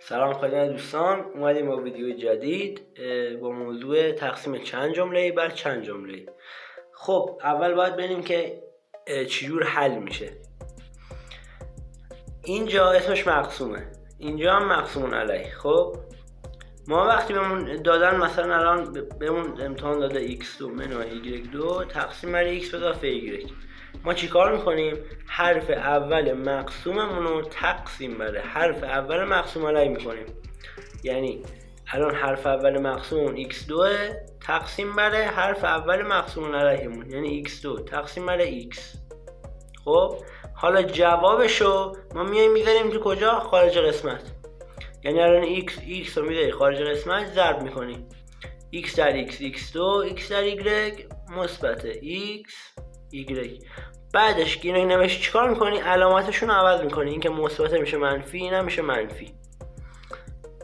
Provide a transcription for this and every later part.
سلام خدمت دوستان، اومدیم با ویدیو جدید با موضوع تقسیم چند جمله بر چند جمله. خب اول باید ببینیم که چجور حل میشه. اینجا اسمش مقسومه، اینجا هم مقسوم علیه. خب ما وقتی بهمون دادن، مثلا الان بهمون امتحان داده x2 منهای y2 تقسیم بر x اضافه y، ما چیکار میکنیم؟ حرف اول مقسوممون رو تقسیم بر حرف اول مقسوم علیه میکنیم. یعنی الان حرف اول مقسوممون x2 تقسیم بر حرف اول مقسوم علیهمون، یعنی x2 تقسیم بر x. خب حالا جوابشو ما میایم میذاریم تو کجا؟ خارج قسمت. یعنی الان x رو میذاری خارج قسمت، ضرب میکنی x در x x2 x در y مثبت x y. بعدش که اینو نمیشه چیکار میکنی؟ علامتشون رو عوض میکنی. این که مثبت میشه منفی، این هم میشه منفی،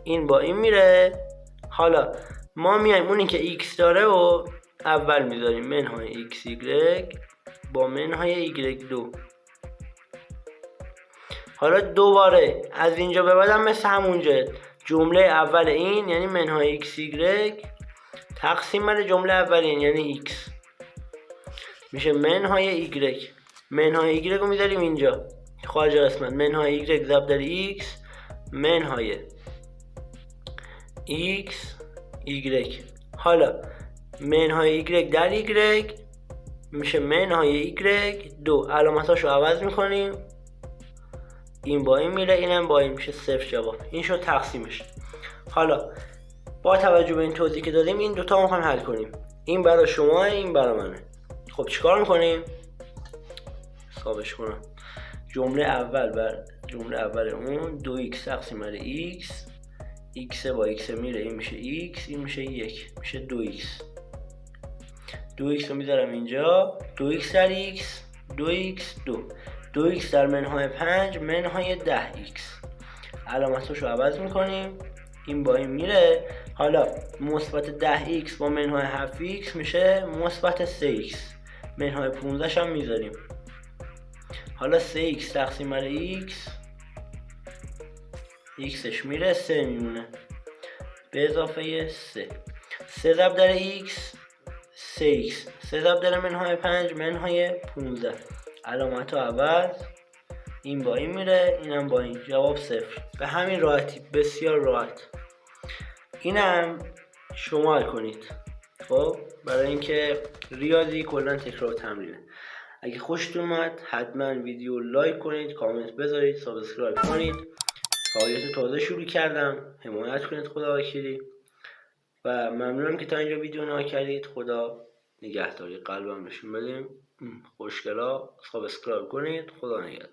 این با این میره. حالا ما میایم اونی که x داره و اول میذاریم منهای x y با منهای y2. حالا دوباره از اینجا به بعدم مثل همونجا جمله اول این یعنی منهای x y تقسیم بر جمله اول این یعنی x میشه منهای y. منهای y رو میذاریم اینجا خارج قسمت، منهای y ضرب در x منهای x y. حالا منهای y در y میشه منهای y2. علامتاشو عوض میکنیم، این با این میره، اینم با این میشه صفر. جواب این شد تقسیمش. حالا با توجه به این توضیح که دادیم این دوتا میخوایم حل کنیم. این برای شما، این برای منه. خب چیکار میکنیم؟ حسابش کنم. جمله اول بر جمله اول اون 2x تقسیم بر x، x با x میره، این میشه x، این میشه 1 میشه 2x. 2x رو میذارم اینجا، 2x در x 2x 2x در منهای 5 منهای 10x. علامتش رو عوض میکنیم، این با این میره. حالا مثبت 10x با منهای 7x میشه مثبت 3x، منهای 15 هم میذاریم. حالا 3x تقسیم بر x، xش میره 3 میمونه به اضافه 3 ضرب در x 3x 3 ضرب در منهای 5 منهای 15. علامت رو عوض، این با این میره، اینم با این. جواب صفر. به همین راحتی، بسیار راحت. اینم شما حل کنید. خب برای اینکه ریاضی کلا تکرار و تمرینه. اگه خوشتون اومد حتما ویدیو لایک کنید، کامنت بذارید، سابسکرایب کنید. فعالیت تازه شروع کردم، حمایت کنید. خدا وکیلی. و ممنونم که تا اینجا ویدیو نگاه کردید. خدا نگهداری. قلبم نشون بدیم. خوشگلا سابسکرایب کنید. خدا نگهدار.